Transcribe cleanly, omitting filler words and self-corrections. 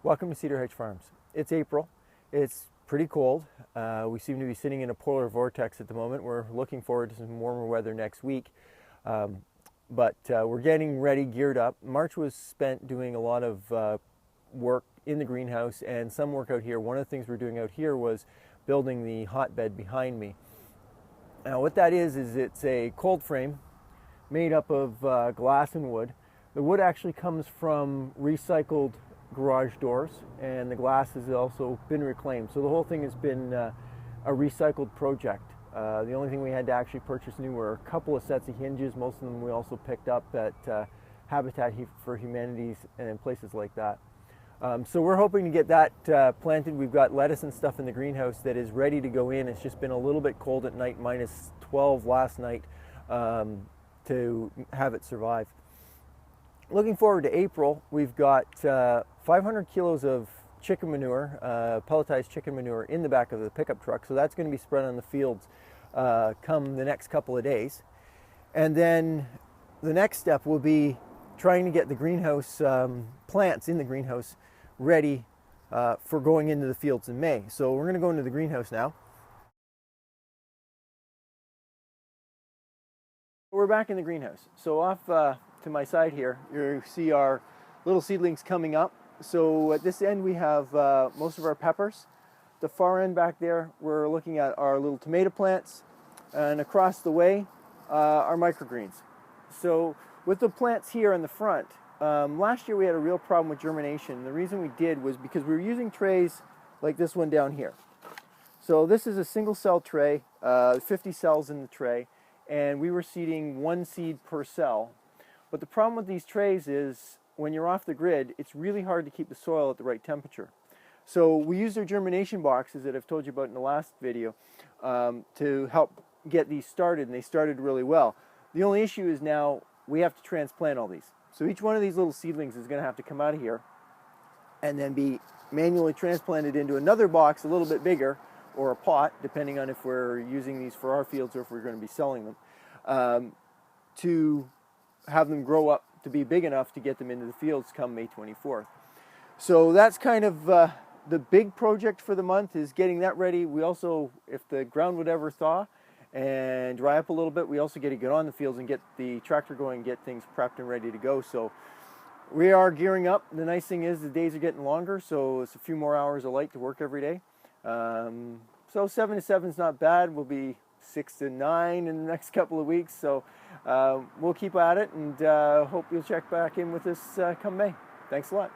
Welcome to Cedar Hedge Farms. It's April. It's pretty cold. We seem to be sitting in a polar vortex at the moment. We're looking forward to some warmer weather next week. But we're getting ready, geared up. March was spent doing a lot of work in the greenhouse and some work out here. One of the things we're doing out here was building the hotbed behind me. Now what that is it's a cold frame made up of glass and wood. The wood actually comes from recycled garage doors, and the glass has also been reclaimed. So the whole thing has been a recycled project. The only thing we had to actually purchase new were a couple of sets of hinges. Most of them we also picked up at Habitat for Humanities and places like that. So we're hoping to get that planted. We've got lettuce and stuff in the greenhouse that is ready to go in. It's just been a little bit cold at night, minus 12 last night, to have it survive. Looking forward to April, we've got 500 kilos of chicken manure, pelletized chicken manure in the back of the pickup truck. So that's going to be spread on the fields come the next couple of days. And then the next step will be trying to get the greenhouse plants in the greenhouse ready for going into the fields in May. So we're going to go into the greenhouse now. We're back in the greenhouse. So off to my side here, you see our little seedlings coming up. So at this end we have most of our peppers. The far end back there, we're looking at our little tomato plants, and across the way our microgreens. So with the plants here in the front, last year we had a real problem with germination. The reason we did was because we were using trays like this one down here. So this is a single cell tray, 50 cells in the tray, and we were seeding one seed per cell. But the problem with these trays is when you're off the grid, it's really hard to keep the soil at the right temperature. So we use our germination boxes that I've told you about in the last video to help get these started, and they started really well. The only issue is now we have to transplant all these. So each one of these little seedlings is going to have to come out of here and then be manually transplanted into another box a little bit bigger, or a pot, depending on if we're using these for our fields or if we're going to be selling them, to have them grow up to be big enough to get them into the fields come May 24th. So that's kind of the big project for the month, is getting that ready. We also, if the ground would ever thaw and dry up a little bit, we also get to get on the fields and get the tractor going and get things prepped and ready to go. So we are gearing up. The nice thing is the days are getting longer, so it's a few more hours of light to work every day. So 7 to 7 is not bad. We'll be 6 to 9 in the next couple of weeks. So we'll keep at it, and hope you'll check back in with us come May. Thanks a lot.